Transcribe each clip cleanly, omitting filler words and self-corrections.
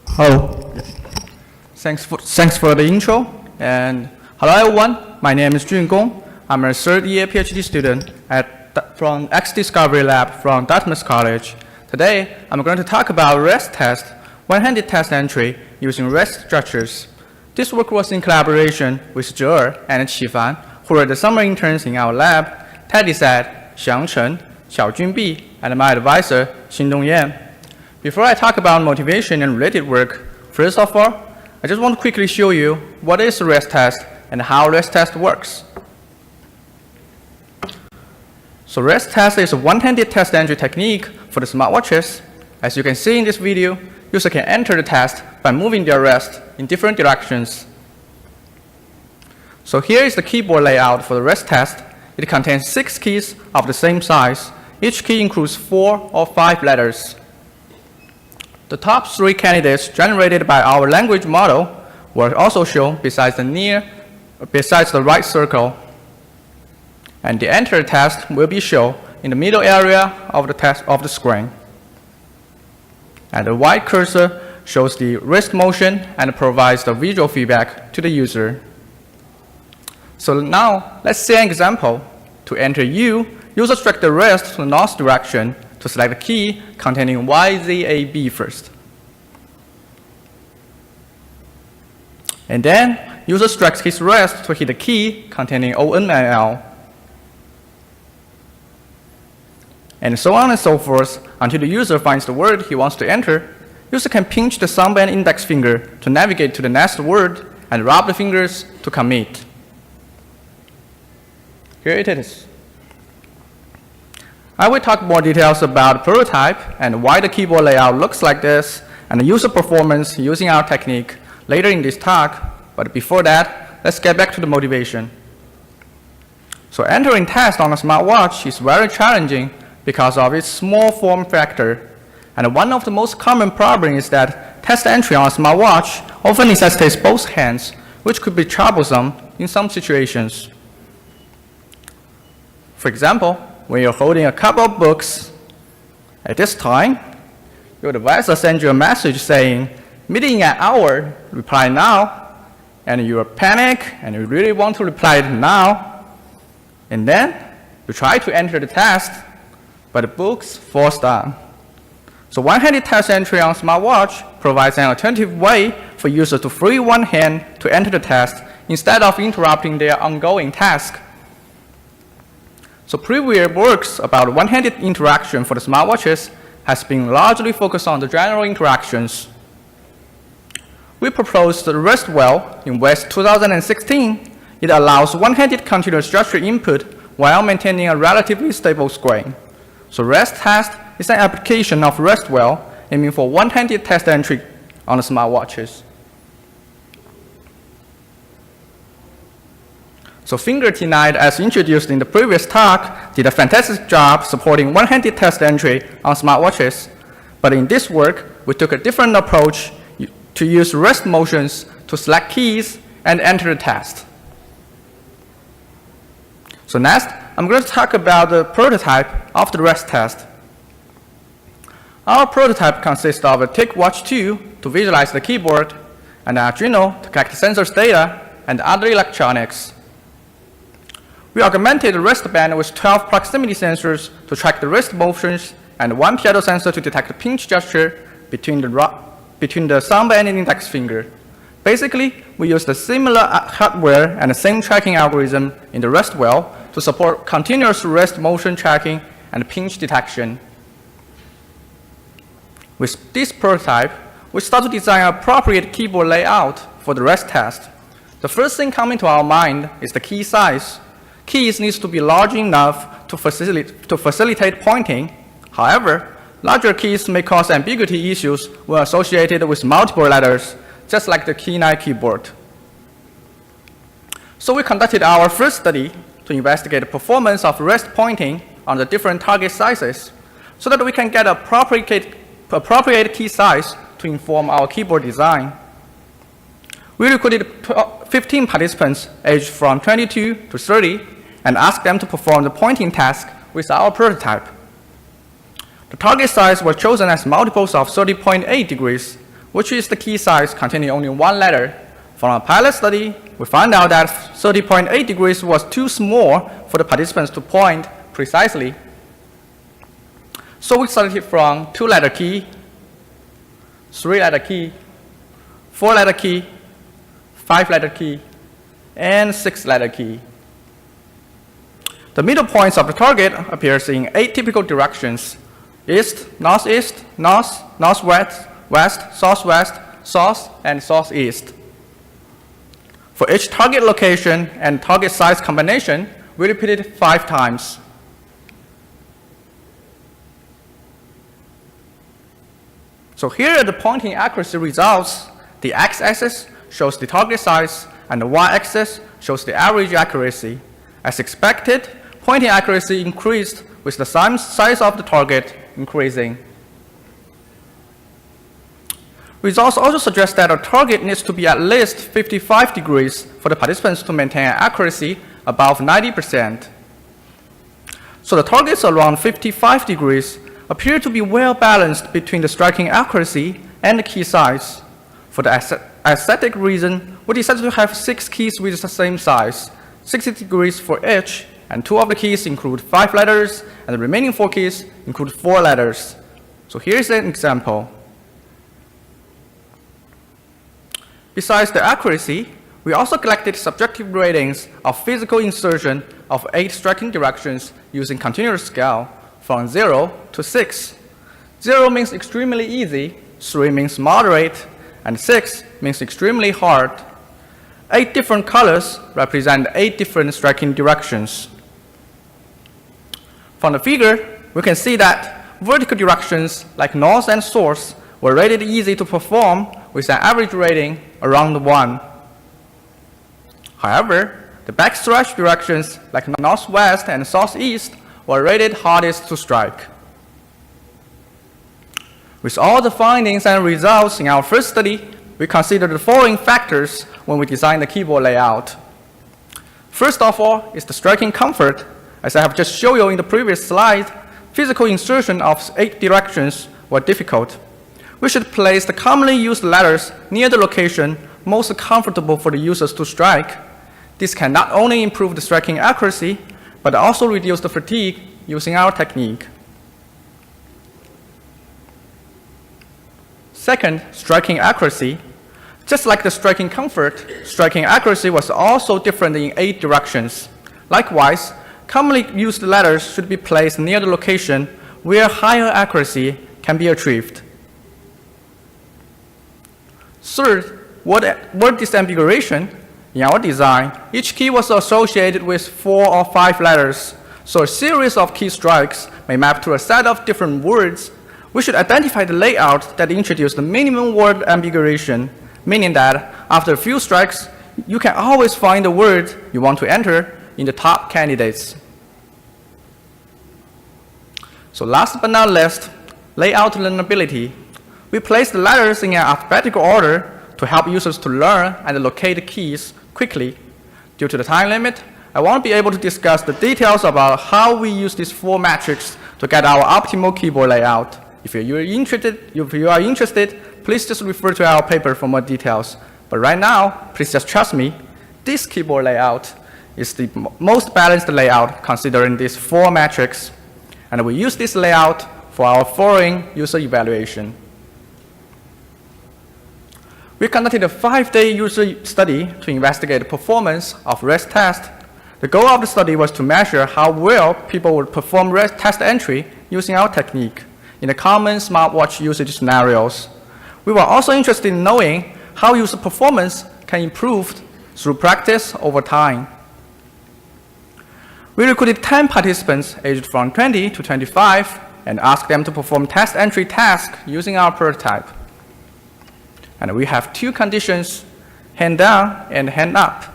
Hello. Thanks for the intro. And hello everyone. My name is Xing-Dong. I'm a third-year PhD student from X Discovery Lab from Dartmouth College. Today, I'm going to talk about WrisText, one-handed test entry using REST structures. This work was in collaboration with Zheer and Qifan, who are the summer interns in our lab, Seyed, Xiang, Chen, Xiaojun, and my advisor, Xing-Dong. Before I talk about motivation and related work, first of all, I just want to quickly show you what is WrisText and how WrisText works. So WrisText is a one-handed test entry technique for the smartwatches. As you can see in this video, user can enter the test by moving their wrist in different directions. So here is the keyboard layout for the WrisText. It contains 6 keys of the same size. Each key includes 4 or 5 letters. The top 3 candidates generated by our language model were also shown besides the right circle. And the enter test will be shown in the middle area of the screen. And the white cursor shows the wrist motion and provides the visual feedback to the user. So now, let's see an example. To enter U, user strike the wrist to the north direction to select the key containing YZAB first. And then, user strikes his wrist to hit the key containing ONNL. And so on and so forth until the user finds the word he wants to enter. User can pinch the thumb and index finger to navigate to the next word and rub the fingers to commit. Here it is. I will talk more details about the prototype and why the keyboard layout looks like this and the user performance using our technique later in this talk. But before that, let's get back to the motivation. So entering tests on a smartwatch is very challenging because of its small form factor. And one of the most common problems is that test entry on a smartwatch often necessitates both hands, which could be troublesome in some situations. For example, when you're holding a couple of books, at this time, your advisor sends you a message saying, meeting an hour, reply now, and you panic and you really want to reply now, and then you try to enter the test, but the books falls down. So one-handed test entry on smartwatch provides an alternative way for users to free one hand to enter the test instead of interrupting their ongoing task. So previous works about one-handed interaction for the smartwatches has been largely focused on the general interactions. We proposed the WrisText in West 2016. It allows one-handed continuous gesture input while maintaining a relatively stable screen. So WrisText is an application of WrisText aiming for one-handed test entry on the smartwatches. So Fingertinight, as introduced in the previous talk, did a fantastic job supporting one-handed test entry on smartwatches. But in this work, we took a different approach to use wrist motions to select keys and enter the test. So next, I'm going to talk about the prototype of the WrisText. Our prototype consists of a TicWatch 2 to visualize the keyboard, and an Arduino to collect sensors data and other electronics. We augmented the wristband with 12 proximity sensors to track the wrist motions and 1 piezo sensor to detect the pinch gesture between the thumb and the index finger. Basically, we used a similar hardware and the same tracking algorithm in the WrisText to support continuous wrist motion tracking and pinch detection. With this prototype, we start to design an appropriate keyboard layout for the WrisText. The first thing coming to our mind is the key size. Keys needs to be large enough to facilitate pointing. However, larger keys may cause ambiguity issues when associated with multiple letters, just like the Keynight keyboard. So we conducted our first study to investigate the performance of wrist pointing on the different target sizes so that we can get appropriate key size to inform our keyboard design. We recruited 15 participants aged from 22 to 30 and asked them to perform the pointing task with our prototype. The target size was chosen as multiples of 30.8 degrees, which is the key size containing only one letter. From our pilot study, we found out that 30.8 degrees was too small for the participants to point precisely. So we started from 2-letter key, 3-letter key, 4-letter key, 5-letter key, and 6-letter key. The middle points of the target appears in 8 typical directions: east, northeast, north, northwest, west, southwest, south, and southeast. For each target location and target size combination, we repeated 5 times. So here are the pointing accuracy results. The x-axis shows the target size, and the y-axis shows the average accuracy. As expected, pointing accuracy increased with the size of the target increasing. Results also suggest that a target needs to be at least 55 degrees for the participants to maintain an accuracy above 90%. So the targets around 55 degrees appear to be well balanced between the striking accuracy and the key size. For the aesthetic reason, we decided to have 6 keys with the same size, 60 degrees for each, and 2 of the keys include 5 letters, and the remaining 4 keys include 4 letters. So here's an example. Besides the accuracy, we also collected subjective ratings of physical insertion of 8 striking directions using continuous scale from 0 to 6. 0 means extremely easy, 3 means moderate, and 6 means extremely hard. 8 different colors represent 8 different striking directions. From the figure, we can see that vertical directions like north and south were rated easy to perform with an average rating around 1. However, the backslash directions like northwest and southeast were rated hardest to strike. With all the findings and results in our first study, we considered the following factors when we designed the keyboard layout. First of all is the striking comfort. As I have just shown you in the previous slide, physical insertion of 8 directions were difficult. We should place the commonly used letters near the location most comfortable for the users to strike. This can not only improve the striking accuracy, but also reduce the fatigue using our technique. Second, striking accuracy. Just like the striking comfort, striking accuracy was also different in 8 directions. Likewise, commonly used letters should be placed near the location where higher accuracy can be achieved. Third, word disambiguation. In our design, each key was associated with 4 or 5 letters, so a series of key strikes may map to a set of different words. We should identify the layout that introduces the minimum word ambiguation, meaning that after a few strikes, you can always find the word you want to enter in the top candidates. So last but not least, layout learnability. We place the letters in an alphabetical order to help users to learn and locate the keys quickly. Due to the time limit, I won't be able to discuss the details about how we use these 4 metrics to get our optimal keyboard layout. If you are interested, please just refer to our paper for more details. But right now, please just trust me, this keyboard layout is the most balanced layout considering these 4 metrics. And we use this layout for our following user evaluation. We conducted a 5-day user study to investigate the performance of WrisText. The goal of the study was to measure how well people would perform WrisText entry using our technique in the common smartwatch usage scenarios. We were also interested in knowing how user performance can improve through practice over time. We recruited 10 participants aged from 20 to 25 and asked them to perform test entry tasks using our prototype. And we have 2 conditions, hand down and hand up.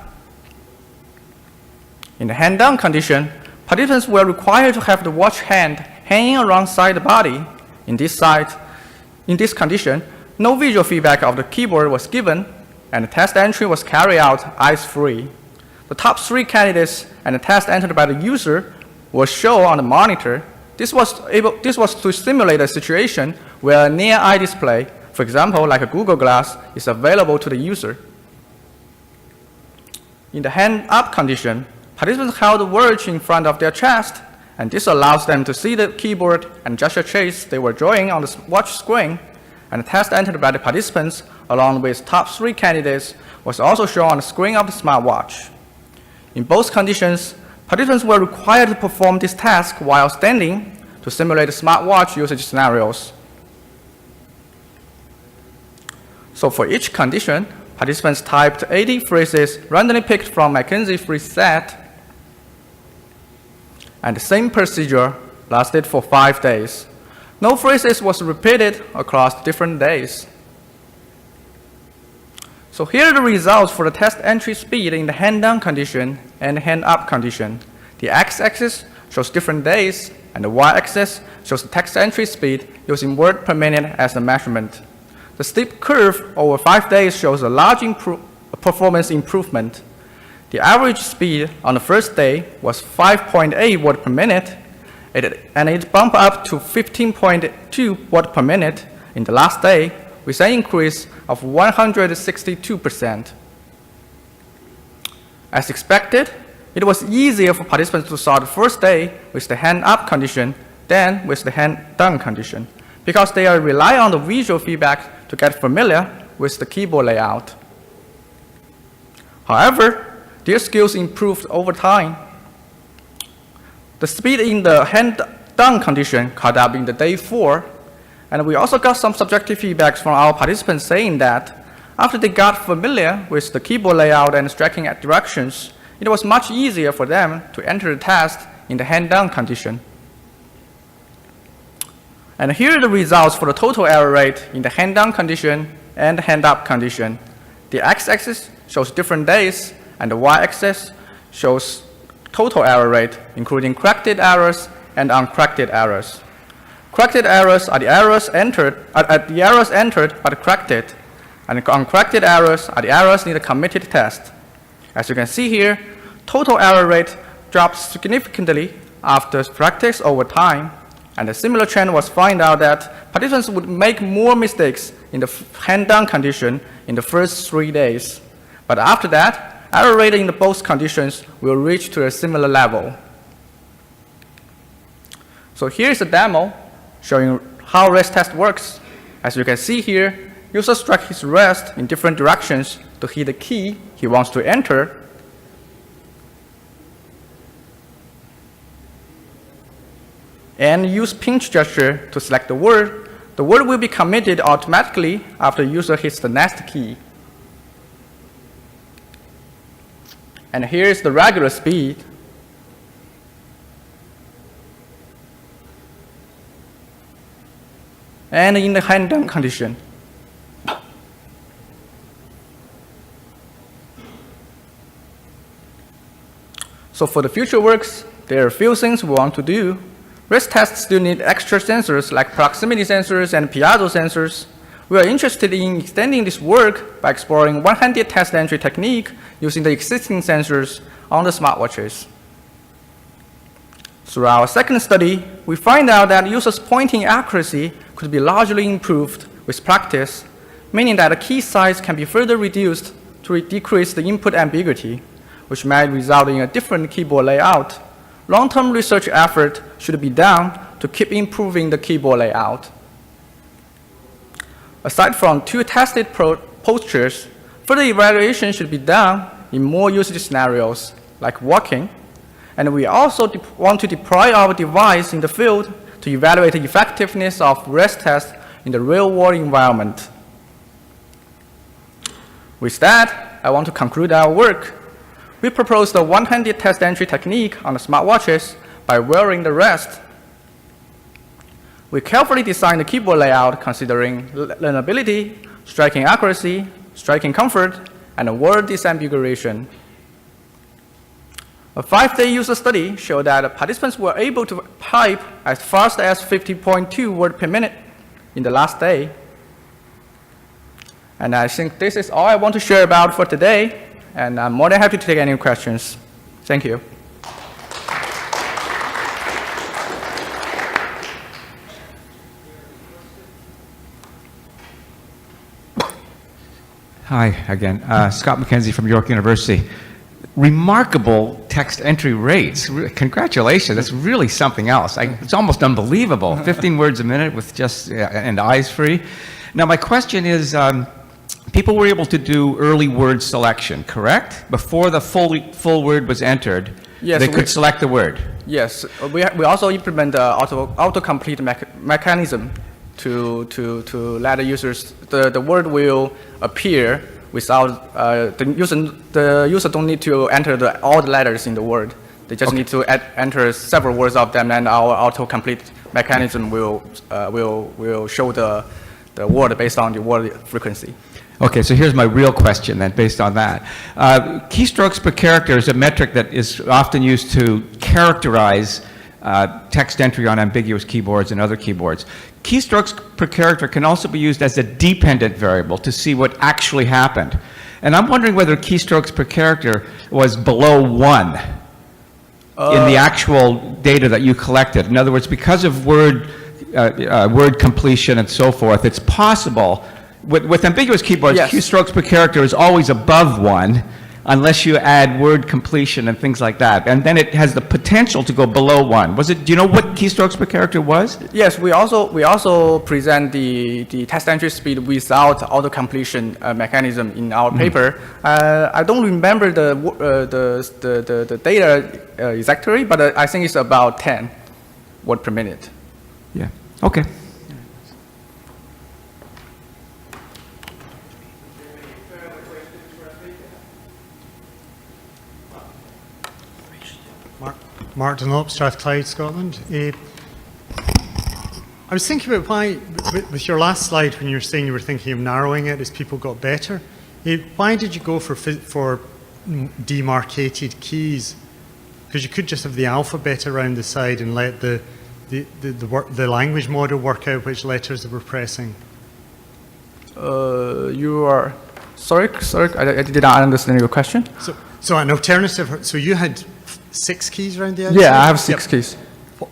In the hand down condition, participants were required to have the watch hand hanging alongside the body. In this condition, no visual feedback of the keyboard was given, and the test entry was carried out eyes free. The top 3 candidates and the test entered by the user were shown on the monitor. This was to simulate a situation where a near-eye display, for example, like a Google Glass, is available to the user. In the hand-up condition, participants held the watch in front of their chest, and this allows them to see the keyboard and gesture trace they were drawing on the watch screen, and the test entered by the participants, along with top 3 candidates, was also shown on the screen of the smartwatch. In both conditions, participants were required to perform this task while standing to simulate smartwatch usage scenarios. So for each condition, participants typed 80 phrases randomly picked from McKinsey phrase set, and the same procedure lasted for 5 days. No phrases was repeated across different days. So here are the results for the test entry speed in the hand-down condition and hand-up condition. The x-axis shows different days, and the y-axis shows the text entry speed using word per minute as the measurement. The steep curve over 5 days shows a large performance improvement. The average speed on the first day was 5.8 word per minute, and it bumped up to 15.2 word per minute in the last day, with an increase of 162%. As expected, it was easier for participants to solve the first day with the hand-up condition than with the hand-down condition, because they are relying on the visual feedback to get familiar with the keyboard layout. However, their skills improved over time. The speed in the hand-down condition caught up in the day 4, and we also got some subjective feedback from our participants saying that after they got familiar with the keyboard layout and striking at directions, it was much easier for them to enter the test in the hand-down condition. And here are the results for the total error rate in the hand-down condition and the hand-up condition. The x-axis shows different days, and the y-axis shows total error rate, including corrected errors and uncorrected errors. Corrected errors are the errors entered but corrected, and uncorrected errors are the errors in the committed test. As you can see here, total error rate dropped significantly after practice over time, and a similar trend was found out that participants would make more mistakes in the hand-down condition in the first 3 days. But after that, error rate in both conditions will reach to a similar level. So here's a demo showing how WrisText works. As you can see here, user strikes his wrist in different directions to hit the key he wants to enter. And use pinch gesture to select the word. The word will be committed automatically after the user hits the next key. And here is the regular speed. And in the hand-down condition. So for the future works, there are a few things we want to do. WrisText still need extra sensors like proximity sensors and piezo sensors. We are interested in extending this work by exploring one-handed test entry technique using the existing sensors on the smartwatches. Through our second study, we find out that users' pointing accuracy could be largely improved with practice, meaning that the key size can be further reduced to decrease the input ambiguity, which might result in a different keyboard layout. Long-term research effort should be done to keep improving the keyboard layout. Aside from 2 tested postures, further evaluation should be done in more usage scenarios, like walking, and we also want to deploy our device in the field to evaluate the effectiveness of WrisText in the real-world environment. With that, I want to conclude our work. We proposed a one-handed test entry technique on the smartwatches by whirling the wrist. We carefully designed the keyboard layout considering learnability, striking accuracy, striking comfort, and word disambiguation. A 5-day user study showed that participants were able to type as fast as 50.2 words per minute in the last day. And I think this is all I want to share about for today, and I'm more than happy to take any questions. Thank you. Hi again. Scott McKenzie from York University. Remarkable text entry rates. Congratulations. That's really something else. It's almost unbelievable. 15 words a minute with just, and eyes free. Now, my question is, people were able to do early word selection, correct? Before the full word was entered, yes, they could select the word. Yes. We also implement the autocomplete mechanism to let the users, the word will appear without, the user don't need to enter all the letters in the word. They just need to enter several words of them, and our autocomplete mechanism will show the word based on the word frequency. Okay, so here's my real question then, based on that. Keystrokes per character is a metric that is often used to characterize text entry on ambiguous keyboards and other keyboards. Keystrokes per character can also be used as a dependent variable to see what actually happened. And I'm wondering whether keystrokes per character was below 1 in the actual data that you collected. In other words, because of word completion and so forth, it's possible, with ambiguous keyboards, yes, keystrokes per character is always above 1, unless you add word completion and things like that. And then it has the potential to go below 1. Do you know what keystrokes per character was? Yes, we also present the text entry speed without auto-completion mechanism in our paper. I don't remember the data exactly, but I think it's about 10 word per minute. Yeah, okay. Mark Dunlop, Strathclyde, Scotland. I was thinking about why, with your last slide, when you were saying you were thinking of narrowing it as people got better, why did you go for demarcated keys? Because you could just have the alphabet around the side and let the language model work out which letters they were pressing. You are sorry, I did not understand your question. So an alternative. So you had 6 keys around the outside? Yeah, I have 6 keys.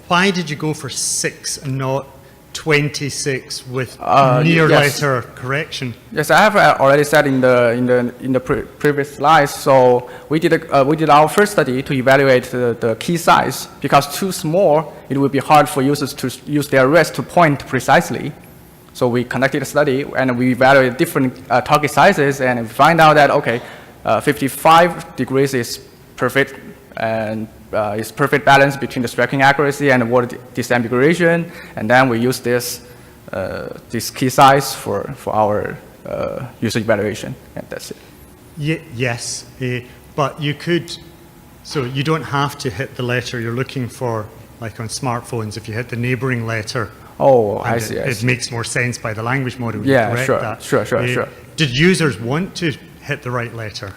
Why did you go for 6 and not 26 with near letter correction? Yes, I have already said in the previous slides. So we did our first study to evaluate the key size, because too small, it would be hard for users to use their wrist to point precisely. So we conducted a study and we evaluated different target sizes, and we find out that 55 degrees is perfect, and it's perfect balance between the striking accuracy and word disambiguation. And then we use this key size for our user evaluation, and that's it. Yes, but you could, so you don't have to hit the letter you're looking for, like on smartphones. If you hit the neighboring letter, I see. It makes more sense by the language model. Yeah, sure. Did users want to hit the right letter?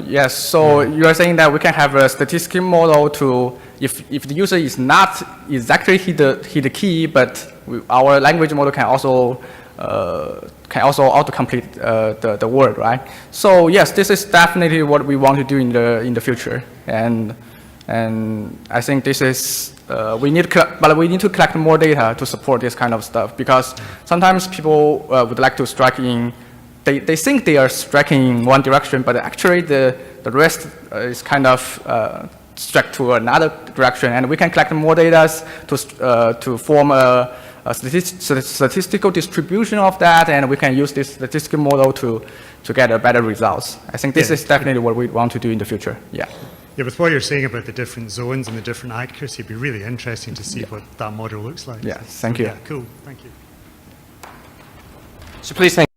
Yes, so you are saying that we can have a statistical model to, if the user is not exactly hit the key, but our language model can also autocomplete the word, right? So yes, this is definitely what we want to do in the future, and I think this is we need to collect more data to support this kind of stuff, because sometimes people would like to strike in. They think they are striking in one direction, but actually the rest is kind of struck to another direction, and we can collect more data to form a statistical distribution of that, and we can use this statistical model to get a better results. I think this is definitely what we want to do in the future. Yeah. Yeah, with what you're saying about the different zones and the different accuracy, it'd be really interesting to see what that model looks like. Yeah, thank you. Yeah, cool, thank you. So please thank